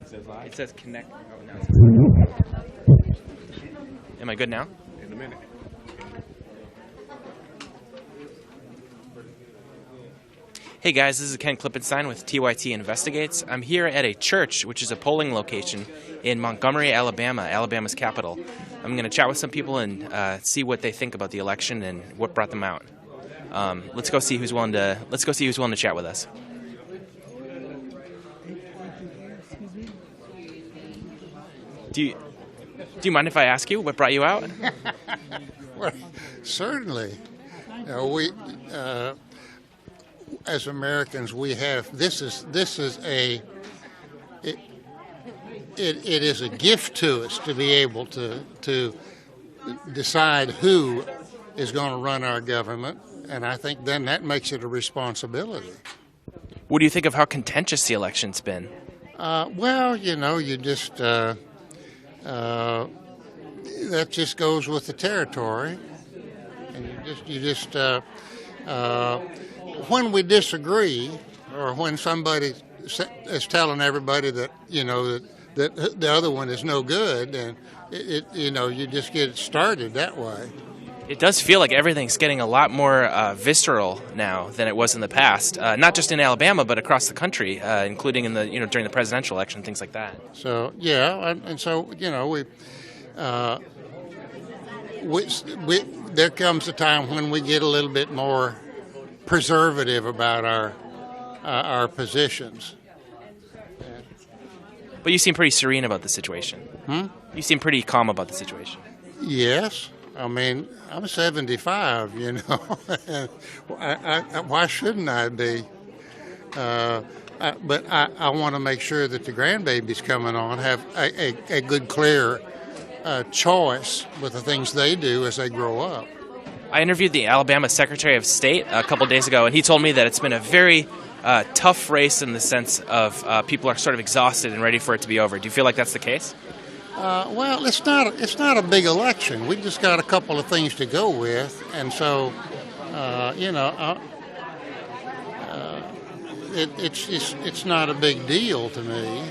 says live. It says connect. Oh, now it says Am I good now? In a minute. Hey guys, this is Ken Klippenstein with TYT Investigates. I'm here at a church, which is a polling location in Montgomery, Alabama, Alabama's capital. I'm going to chat with some people and see what they think about the election and what brought them out. Let's go see who's willing to chat with us. Do you mind if I ask you what brought you out? Well, certainly. We, as Americans, we have this is it is a gift to us to be able to decide who is going to run our government, and I think then that makes it a responsibility. What do you think of how contentious the election's been? Well, you just that just goes with the territory, and you just when we disagree, or when somebody is telling everybody that that the other one is no good, and you just get it started that way. It does feel like everything's getting a lot more visceral now than it was in the past. Not just in Alabama, but across the country, including in the during the presidential election, things like that. So yeah, and so we there comes a time when we get a little bit more preservative about our positions. But you seem pretty serene about the situation. You seem pretty calm about the situation. Yes. I mean, I'm 75, why shouldn't I be? But I want to make sure that the grandbabies coming on have a good, clear choice with the things they do as they grow up. I interviewed the Alabama Secretary of State a couple days ago, and he told me that it's been a very tough race in the sense of people are sort of exhausted and ready for it to be over. Do you feel like that's the case? Well, it's not a big election. We just got a couple of things to go with, and so it's not a big deal to me.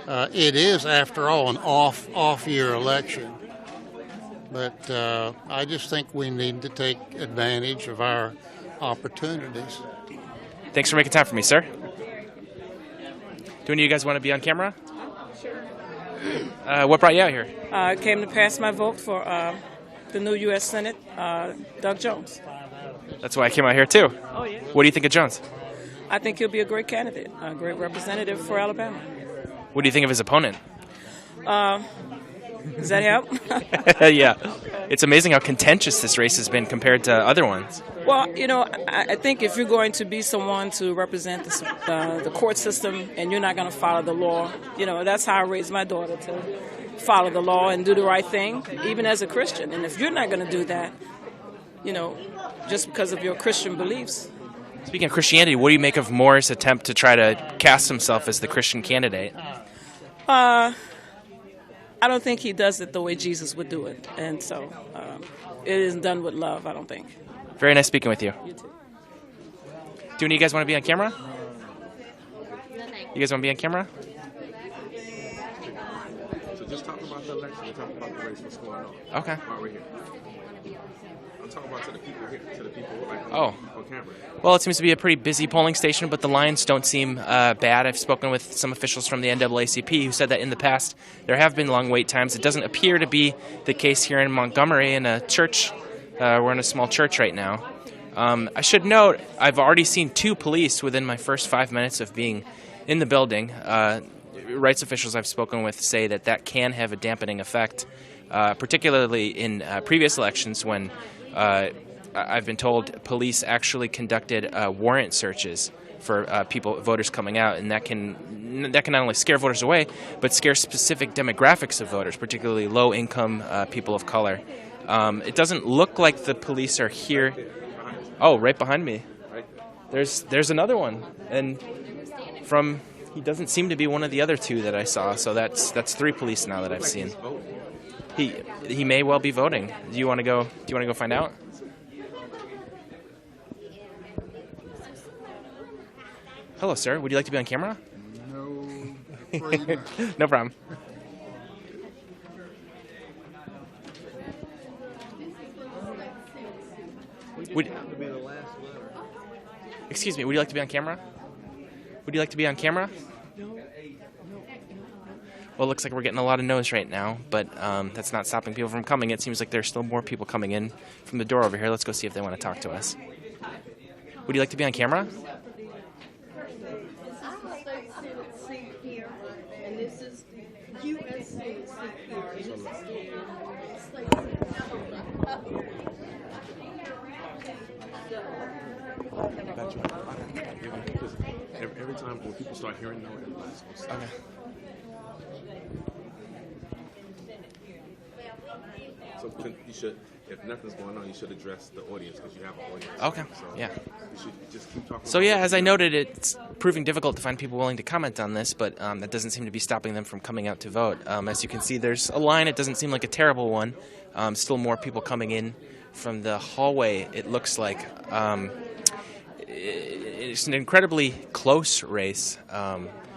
It is, after all, an off-year election, but I just think we need to take advantage of our opportunities. Thanks for making time for me, sir. Do any of you guys want to be on camera? What brought you out here? I came to pass my vote for the new U.S. Senate, Doug Jones. That's why I came out here, too. Oh, yeah. What do you think of Jones? I think he'll be a great candidate, a great representative for Alabama. What do you think of his opponent? Does that help? Yeah. It's amazing how contentious this race has been compared to other ones. Well, I think if you're going to be someone to represent the court system and you're not going to follow the law, that's how I raised my daughter, to follow the law and do the right thing, even as a Christian. And if you're not going to do that, just because of your Christian beliefs. Speaking of Christianity, what do you make of Moore's attempt to try to cast himself as the Christian candidate? I don't think he does it the way Jesus would do it. And so it isn't done with love, I don't think. Very nice speaking with you. You too. Do any of you guys want to be on camera? You guys want to be on camera? So just talk about the election. We'll talk about the race, what's going on. Okay. While we're here. I'm talking about to the people here, to the people Oh. on camera. Well, it seems to be a pretty busy polling station, but the lines don't seem bad. I've spoken with some officials from the NAACP who said that in the past there have been long wait times. It doesn't appear to be the case here in Montgomery in a church. We're in a small church right now. I should note I've already seen 2 police within my first 5 minutes of being in the building. Rights officials I've spoken with say that can have a dampening effect, particularly in previous elections when I've been told police actually conducted warrant searches for voters coming out, and that can not only scare voters away, but scare specific demographics of voters, particularly low-income people of color. It doesn't look like the police are here. Oh, right behind me. There's another one, and he doesn't seem to be one of the other 2 that I saw. So that's 3 police now that I've seen. He may well be voting. Do you want to go find out? Hello, sir. Would you like to be on camera? No. before you know. No problem. Excuse me, would you like to be on camera? Would you like to be on camera? Well, it looks like we're getting a lot of no's right now, but that's not stopping people from coming. It seems like there's still more people coming in from the door over here. Let's go see if they want to talk to us. Would you like to be on camera? Every time when people start hearing no, everybody's supposed to. Okay. So you should, if nothing's going on, you should address the audience because you have an audience. Okay. So Yeah. you should just keep talking. So yeah, as I noted, it's proving difficult to find people willing to comment on this, but that doesn't seem to be stopping them from coming out to vote. As you can see, there's a line. It doesn't seem like a terrible one. Still more people coming in from the hallway. It looks like it's an incredibly close race,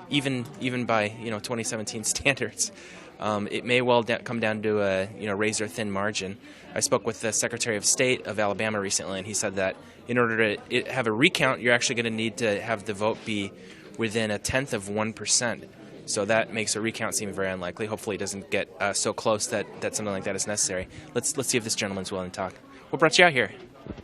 even by 2017 standards. It may well come down to a razor thin margin. I spoke with the Secretary of State of Alabama recently, and he said that in order to have a recount, you're actually going to need to have the vote be within 1/10%. So that makes a recount seem very unlikely. Hopefully, it doesn't get so close that something like that is necessary. Let's see if this gentleman's willing to talk. What brought you out here?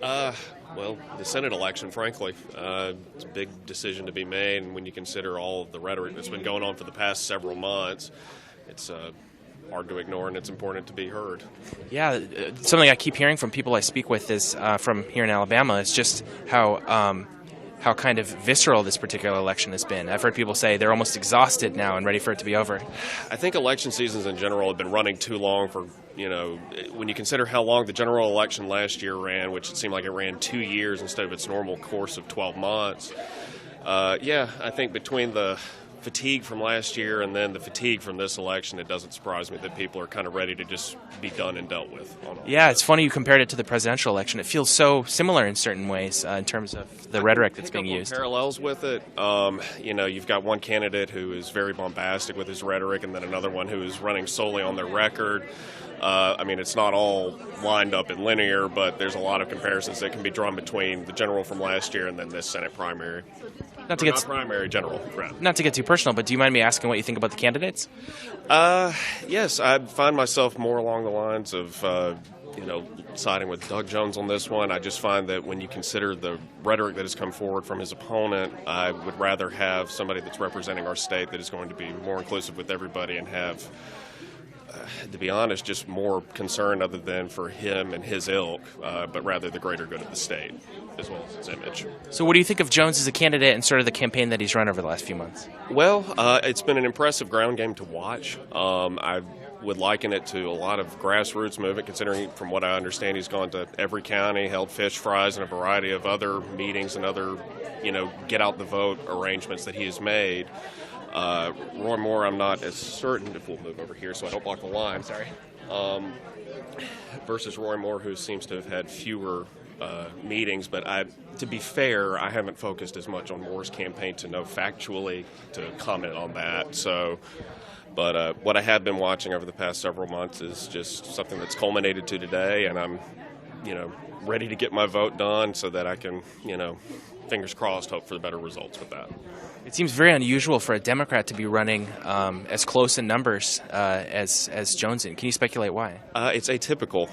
Well, the Senate election, frankly, it's a big decision to be made, and when you consider all of the rhetoric that's been going on for the past several months, it's hard to ignore, and it's important to be heard. Yeah, something I keep hearing from people I speak with is from here in Alabama is just how kind of visceral this particular election has been. I've heard people say they're almost exhausted now and ready for it to be over. I think election seasons in general have been running too long for, when you consider how long the general election last year ran, which it seemed like it ran 2 years instead of its normal course of 12 months. I think between the fatigue from last year and then the fatigue from this election, it doesn't surprise me that people are kind of ready to just be done and dealt with. Yeah, it's funny you compared it to the presidential election. It feels so similar in certain ways in terms of the rhetoric that's being used. Parallels with it. You've got one candidate who is very bombastic with his rhetoric and then another one who is running solely on their record. It's not all lined up and linear, but there's a lot of comparisons that can be drawn between the general from last year and then this Senate primary. Not general. Right. Not to get too personal, but do you mind me asking what you think about the candidates? Yes, I find myself more along the lines of, siding with Doug Jones on this one. I just find that when you consider the rhetoric that has come forward from his opponent, I would rather have somebody that's representing our state that is going to be more inclusive with everybody and have, to be honest, just more concern other than for him and his ilk, but rather the greater good of the state as well as its image. So what do you think of Jones as a candidate and sort of the campaign that he's run over the last few months? Well, it's been an impressive ground game to watch. I would liken it to a lot of grassroots movement, considering from what I understand he's gone to every county, held fish fries and a variety of other meetings and other, get out the vote arrangements that he has made. Roy Moore, I'm not as certain if we'll move over here so I don't block the line. Sorry. Versus Roy Moore, who seems to have had fewer meetings, but to be fair, I haven't focused as much on Moore's campaign to know factually to comment on that. So, but what I have been watching over the past several months is just something that's culminated to today, and I'm, ready to get my vote done so that I can, fingers crossed, hope for the better results with that. It seems very unusual for a Democrat to be running as close in numbers as Jones in. Can you speculate why? It's atypical.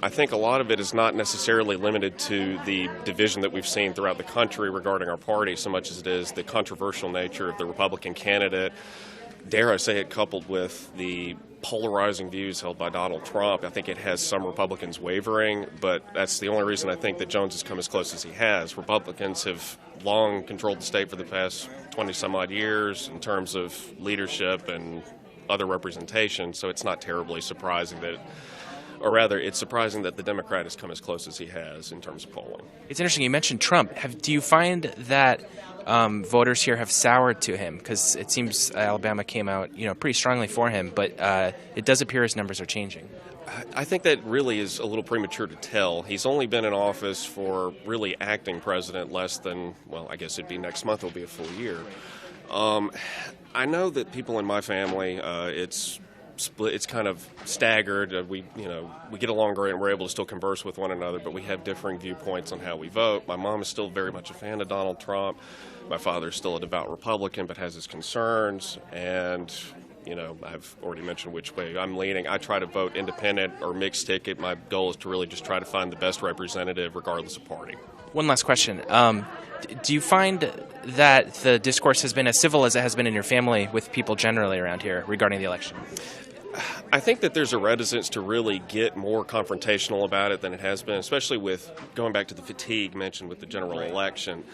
I think a lot of it is not necessarily limited to the division that we've seen throughout the country regarding our party, so much as it is the controversial nature of the Republican candidate. Dare I say it, coupled with the polarizing views held by Donald Trump. I think it has some Republicans wavering, but that's the only reason I think that Jones has come as close as he has. Republicans have long controlled the state for the past 20-some-odd years in terms of leadership and other representation, so it's not terribly surprising that, or rather, it's surprising that the Democrat has come as close as he has in terms of polling. It's interesting. You mentioned Trump. Do you find that voters here have soured to him? Because it seems Alabama came out, pretty strongly for him, but it does appear his numbers are changing. I think that really is a little premature to tell. He's only been in office for really acting president less than, well, I guess it'd be next month will be a full year. I know that people in my family, it's split. It's kind of staggered. We get along great, and we're able to still converse with one another. But we have differing viewpoints on how we vote. My mom is still very much a fan of Donald Trump. My father is still a devout Republican, but has his concerns. And I've already mentioned which way I'm leaning. I try to vote independent or mixed ticket. My goal is to really just try to find the best representative, regardless of party. One last question. Do you find that the discourse has been as civil as it has been in your family with people generally around here regarding the election? I think that there's a reticence to really get more confrontational about it than it has been, especially with going back to the fatigue mentioned with the general election.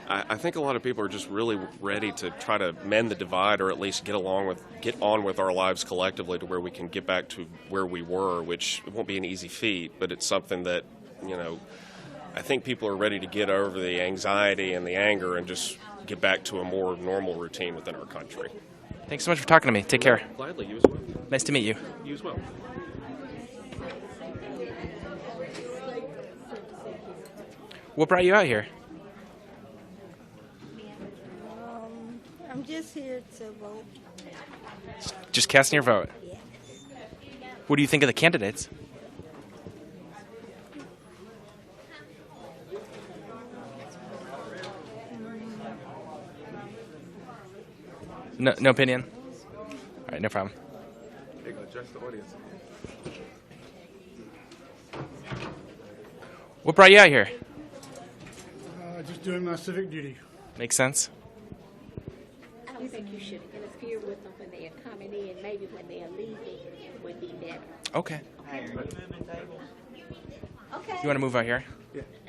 I think a lot of people are just really ready to try to mend the divide, or at least get on with our lives collectively to where we can get back to where we were, which won't be an easy feat, but it's something that, I think people are ready to get over the anxiety and the anger and just get back to a more normal routine within our country. Thanks so much for talking to me. Take care. Gladly. You as well. Nice to meet you. You as well. What brought you out here? I'm just here to vote. Just casting your vote. Yes. What do you think of the candidates? No opinion? All right, no problem. They're going to address the audience. What brought you out here? Just doing my civic duty. Makes sense. I don't think you should interfere with them when they are coming in. Maybe when they are leaving would be better. Okay. Okay. You want to move out here?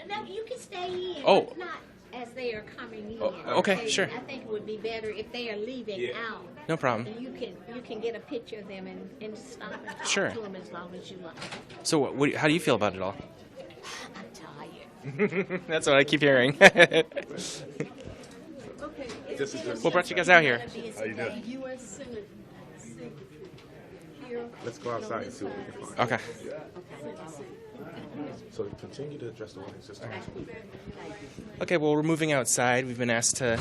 No, you can stay in. Oh. But not as they are coming in. Okay, sure. I think it would be better if they are leaving out. No problem. And you can get a picture of them and stop and talk Sure. to them as long as you like. So how do you feel about it all? I'm tired. That's what I keep hearing. What brought you guys out here? How you doing? Let's go outside and see what we can find. Okay. So continue to address the audience. Just Okay. Well, we're moving outside. We've been asked to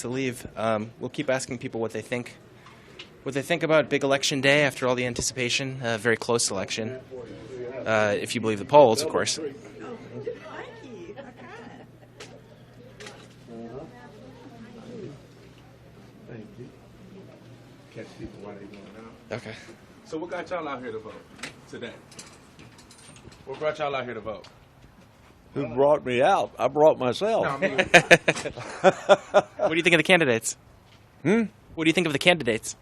leave. We'll keep asking people what they think about big election day after all the anticipation. Very close election, if you believe the polls, of course. Thank you. Catch people while they're going out. Okay. So what got y'all out here to vote today? What brought y'all out here to vote? Who brought me out? I brought myself. No, I mean, What do you think of the candidates? What do you think of the candidates?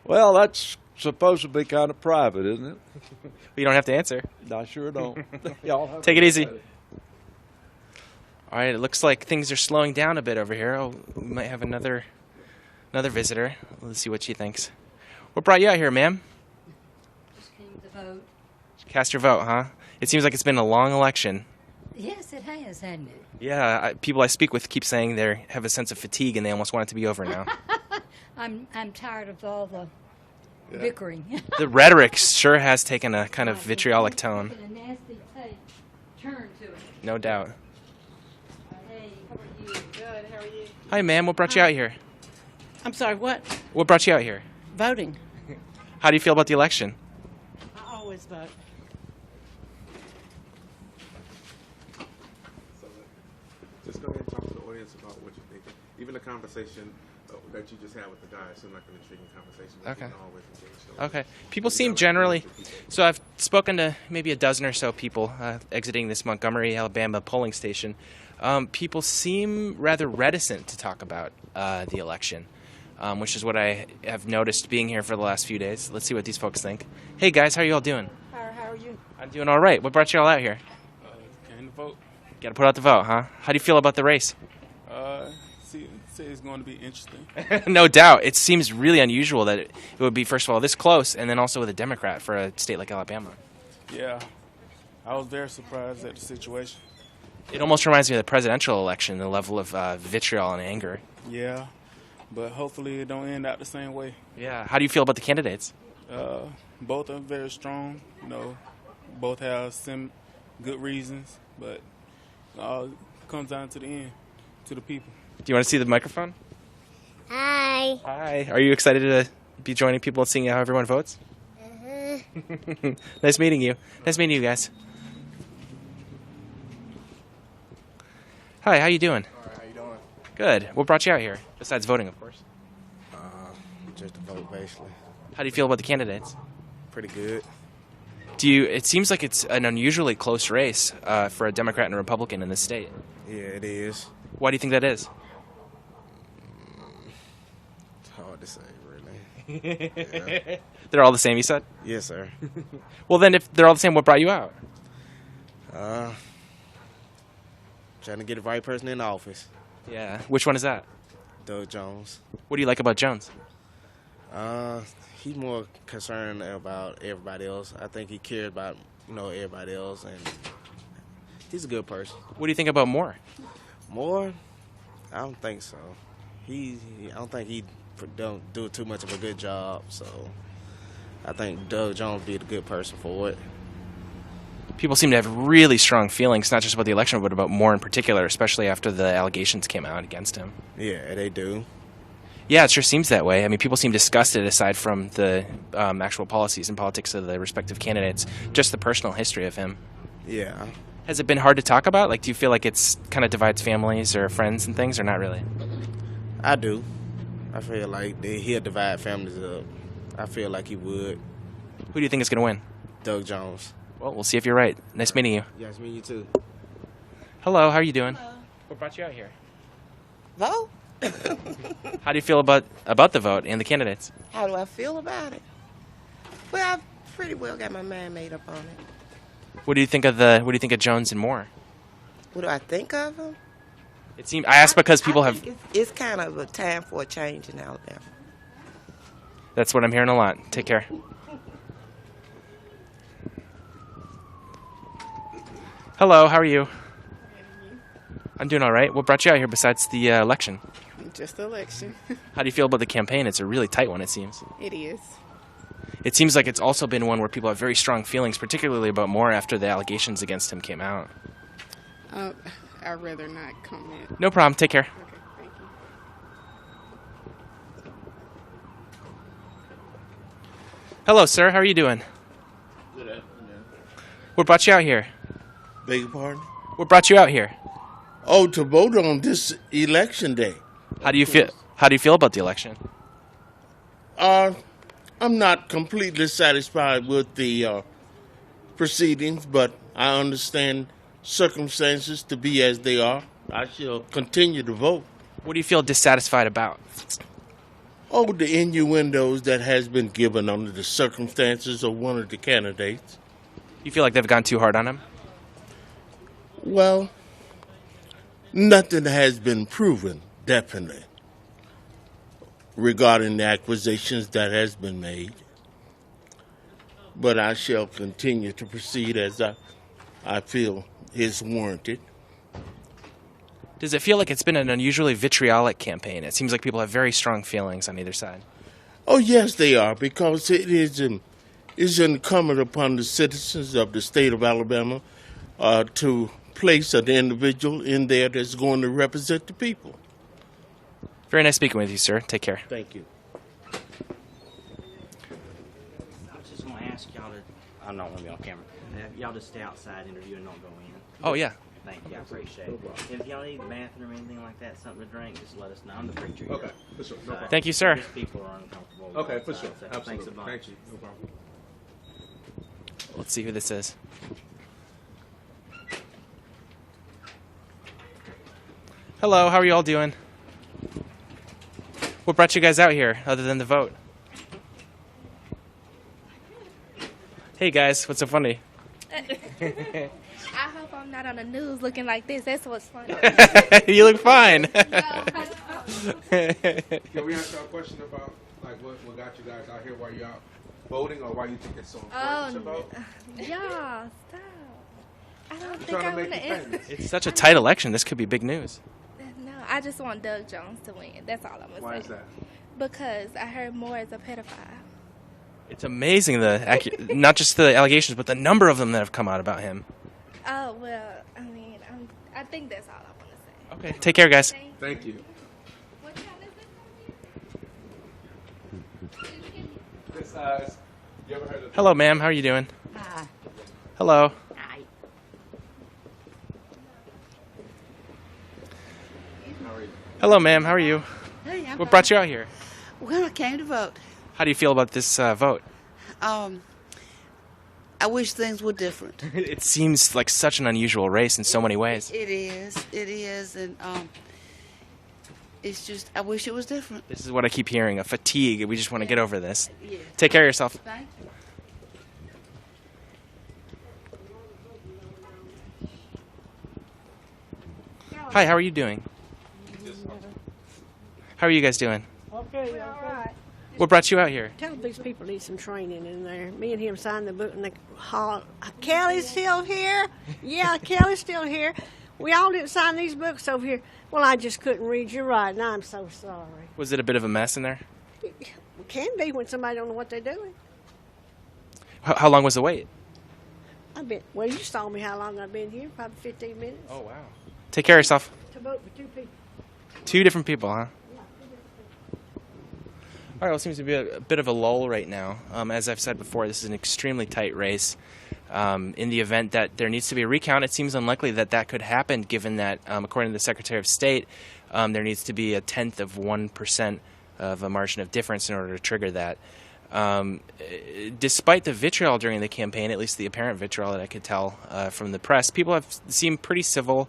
Well, that's supposed to be kind of private, isn't it? You don't have to answer. I sure don't. Y'all have Take it easy. All right. It looks like things are slowing down a bit over here. Oh, we might have another visitor. Let's see what she thinks. What brought you out here, ma'am? Just came to vote. Cast your vote, huh? It seems like it's been a long election. Yes, it has, hasn't it? Yeah, people I speak with keep saying they have a sense of fatigue and they almost want it to be over now. I'm tired of all the bickering. The rhetoric sure has taken a kind of vitriolic tone. A nasty turn to it. No doubt. Hey, how are you? Good. How are you? Hi, ma'am. What brought you out here? I'm sorry, what? What brought you out here? Voting. How do you feel about the election? I always vote. just go ahead and talk to the audience about what you're thinking. Even the conversation that you just had with the guy seemed like an intriguing conversation. Okay. You can always engage, so Okay. People seem generally. So I've spoken to maybe a dozen or so people exiting this Montgomery, Alabama polling station. People seem rather reticent to talk about the election, which is what I have noticed being here for the last few days. Let's see what these folks think. Hey guys, how are you all doing? How are you? I'm doing all right. What brought you all out here? Came to vote. Got to put out the vote, huh? How do you feel about the race? Say it's going to be interesting. No doubt. It seems really unusual that it would be, first of all, this close, and then also with a Democrat for a state like Alabama. Yeah, I was very surprised at the situation. It almost reminds me of the presidential election, the level of vitriol and anger. Yeah, but hopefully it don't end out the same way. Yeah. How do you feel about the candidates? Both are very strong. You know, both have some good reasons, but it all comes down to the end, to the people. Do you want to see the microphone? Hi. Hi. Are you excited to be joining people and seeing how everyone votes? Uh-huh. Nice meeting you. Nice meeting you guys. Hi, how you doing? All right, how you doing? Good. What brought you out here? Besides voting, of course. Just to vote, basically. How do you feel about the candidates? Pretty good. It seems like it's an unusually close race for a Democrat and a Republican in this state. Yeah, it is. Why do you think that is? It's hard to say, really. Yeah. They're all the same, you said? Yes, sir. Well, then if they're all the same, what brought you out? Trying to get the right person in office. Yeah. Which one is that? Doug Jones. What do you like about Jones? He's more concerned about everybody else. I think he cares about, everybody else, and he's a good person. What do you think about Moore? Moore? I don't think so. I don't think he don't do too much of a good job, so I think Doug Jones be the good person for it. People seem to have really strong feelings, not just about the election, but about Moore in particular, especially after the allegations came out against him. Yeah, they do. Yeah, it sure seems that way. I mean, people seem disgusted aside from the actual policies and politics of the respective candidates, just the personal history of him. Yeah. Has it been hard to talk about? Like, do you feel like it's kind of divides families or friends and things, or not really? I do. I feel like he'll divide families up. I feel like he would. Who do you think is going to win? Doug Jones. Well, we'll see if you're right. Nice meeting you. Yes, me, you too. Hello, how are you doing? Hello. What brought you out here? Vote? How do you feel about the vote and the candidates? How do I feel about it? Well, I've pretty well got my mind made up on it. What do you think of Jones and Moore? What do I think of them? I asked because people I have. think it's kind of a time for a change in Alabama. That's what I'm hearing a lot. Take care. Hello, how are you? I'm doing all right. What brought you out here besides the election? Just the election. How do you feel about the campaign? It's a really tight one, it seems. It is. It seems like it's also been one where people have very strong feelings, particularly about Moore after the allegations against him came out. I'd rather not comment. No problem. Take care. Okay, thank you. Hello, sir. How are you doing? Good afternoon. What brought you out here? Beg your pardon? What brought you out here? Oh, to vote on this election day. How do you feel? How do you feel about the election? I'm not completely satisfied with the proceedings, but I understand circumstances to be as they are. I shall continue to vote. What do you feel dissatisfied about? Oh, the innuendos that has been given under the circumstances of one of the candidates. You feel like they've gone too hard on him? Well, nothing has been proven, definitely, regarding the accusations that has been made. But I shall continue to proceed as I feel is warranted. Does it feel like it's been an unusually vitriolic campaign? It seems like people have very strong feelings on either side. Oh, yes, they are, because it is incumbent upon the citizens of the state of Alabama to place an individual in there that's going to represent the people. Very nice speaking with you, sir. Take care. Thank you. I was just going to ask y'all to, I'm not going to be on camera, y'all just stay outside interview and don't go in. Oh, yeah. Thank you, I appreciate it. If y'all need a bathroom or anything like that, something to drink, just let us know. I'm the preacher here. Okay, for sure. No problem. Thank you, sir. Just people are uncomfortable. Okay, for outside, sure. so Absolutely. Thanks a bunch. Thank you. No problem. Let's see who this is. Hello, how are you all doing? What brought you guys out here other than the vote? Hey guys, what's so funny? I hope I'm not on the news looking like this. That's what's funny. You look fine. Can we ask y'all a question about what got you guys out here? Why you out voting, or why you think it's so important to vote? Yeah, stop. I don't I'm think trying I to want make to you answer. famous. It's such a tight election. This could be big news. No, I just want Doug Jones to win. That's all I'm going to say. Why is that? Because I heard Moore is a pedophile. It's amazing not just the allegations, but the number of them that have come out about him. Oh, well, I mean, I think that's all I want to say. Okay, take care, guys. Thank you. What time is it? Hello, ma'am. How are you doing? Hi. Hello. Hi. Hello, ma'am. How are you? Hey, I'm What brought you out here? Well, I came to vote. How do you feel about this vote? I wish things were different. It seems like such an unusual race in so many ways. It is, and it's just I wish it was different. This is what I keep hearing, a fatigue. We just want to get over this. Yeah. Take care of yourself. Thank you. Hi, how are you doing? How are you guys doing? Okay, all right. What brought you out here? Tell these people need some training in there. Me and him signed the book, and they holler, Kelly's still here? Yeah, Kelly's still here. We all didn't sign these books over here. Well, I just couldn't read your writing. I'm so sorry. Was it a bit of a mess in there? It can be when somebody don't know what they're doing. How long was the wait? Well, you saw me how long I've been here, probably 15 minutes. Oh, wow. Take care of yourself. To vote for 2 people. 2 different people, huh? All right, well, it seems to be a bit of a lull right now. As I've said before, this is an extremely tight race. In the event that there needs to be a recount, it seems unlikely that that could happen, given that, according to the Secretary of State, there needs to be 0.1% of a margin of difference in order to trigger that. Despite the vitriol during the campaign, at least the apparent vitriol that I could tell from the press, people have seemed pretty civil.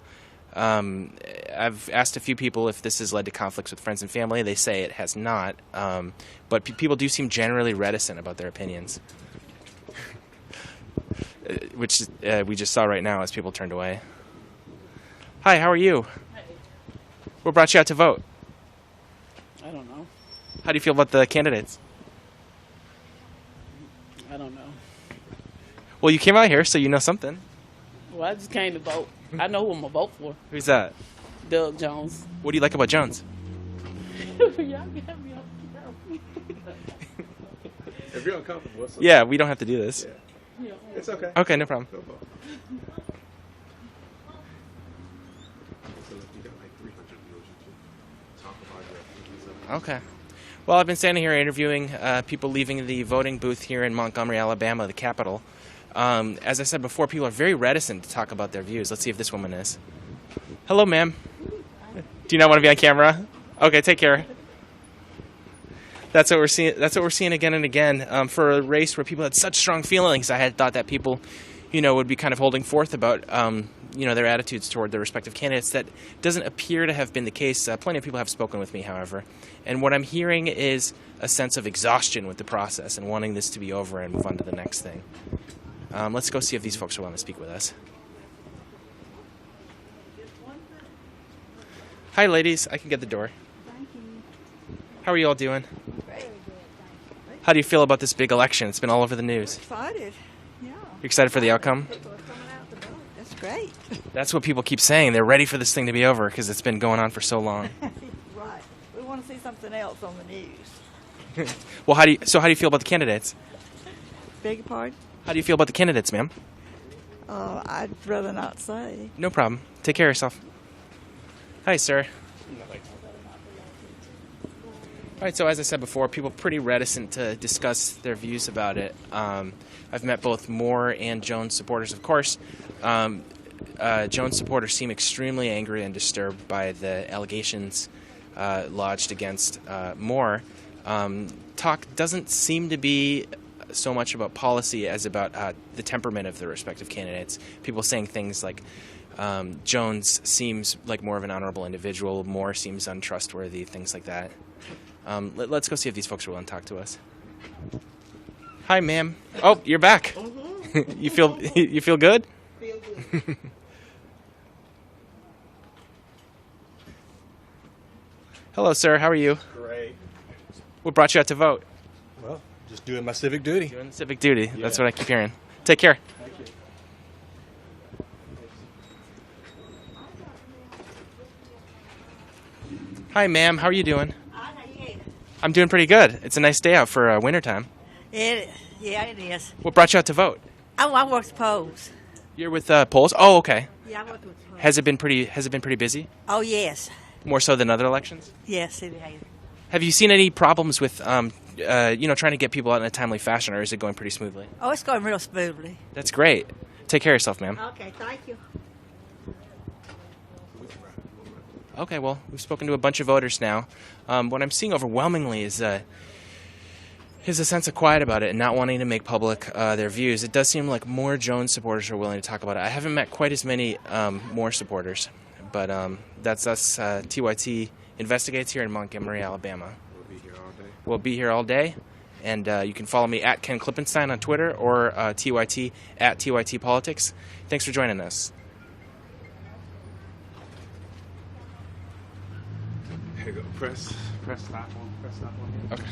I've asked a few people if this has led to conflicts with friends and family. They say it has not, but people do seem generally reticent about their opinions, which we just saw right now as people turned away. Hi, how are you? What brought you out to vote? I don't know. How do you feel about the candidates? I don't know. Well, you came out here, so you know something. Well, I just came to vote. I know who I'm going to vote for. Who's that? Doug Jones. What do you like about Jones? Y'all can have me up here. If you're uncomfortable, it's okay. Yeah, we don't have to do this. Yeah. It's okay. Okay, no problem. No problem. So you got like 300 viewers. You should talk about your opinions. Okay. Well, I've been standing here interviewing people leaving the voting booth here in Montgomery, Alabama, the capital. As I said before, people are very reticent to talk about their views. Let's see if this woman is. Hello, ma'am. Do you not want to be on camera? Okay, take care. That's what we're seeing. That's what we're seeing again and again. For a race where people had such strong feelings, I had thought that people, would be kind of holding forth about, their attitudes toward their respective candidates. That doesn't appear to have been the case. Plenty of people have spoken with me, however, and what I'm hearing is a sense of exhaustion with the process and wanting this to be over and move on to the next thing. Let's go see if these folks are willing to speak with us. Hi, ladies. I can get the door. Thank you. How are you all doing? Very good. How do you feel about this big election? It's been all over the news. Excited. Yeah. You excited for the outcome? People are coming out to vote. That's great. That's what people keep saying. They're ready for this thing to be over because it's been going on for so long. Right. We want to see something else on the news. Well, how do you feel about the candidates? Beg your pardon? How do you feel about the candidates, ma'am? I'd rather not say. No problem. Take care of yourself. Hi, sir. All right, so as I said before, people are pretty reticent to discuss their views about it. I've met both Moore and Jones supporters, of course. Jones supporters seem extremely angry and disturbed by the allegations lodged against Moore. Talk doesn't seem to be so much about policy as about the temperament of the respective candidates. People saying things like, Jones seems like more of an honorable individual, Moore seems untrustworthy, things like that. Let's go see if these folks are willing to talk to us. Hi, ma'am. Oh, you're back. Mm-hmm. You feel good? Feel good. Hello, sir. How are you? Great. What brought you out to vote? Well, just doing my civic duty. Doing the civic duty. Yeah. That's what I keep hearing. Take care. Thank you. Hi, ma'am. How are you doing? I'm doing pretty good. It's a nice day out for wintertime. Yeah, it is. What brought you out to vote? Oh, I work the polls. You're with polls? Oh, okay. Yeah, I work with polls. Has it been pretty busy? Oh, yes. More so than other elections? Yes, it has. Have you seen any problems with trying to get people out in a timely fashion, or is it going pretty smoothly? Oh, it's going real smoothly. That's great. Take care of yourself, ma'am. Okay, thank you. Okay, well, we've spoken to a bunch of voters now. What I'm seeing overwhelmingly is a sense of quiet about it and not wanting to make public their views. It does seem like more Jones supporters are willing to talk about it. I haven't met quite as many Moore supporters, but that's us. TYT Investigates here in Montgomery, Alabama. We'll be here all day. We'll be here all day, and you can follow me at Ken Klippenstein on Twitter or TYT at TYT Politics. Thanks for joining us. Here you go. Press stop on. Okay.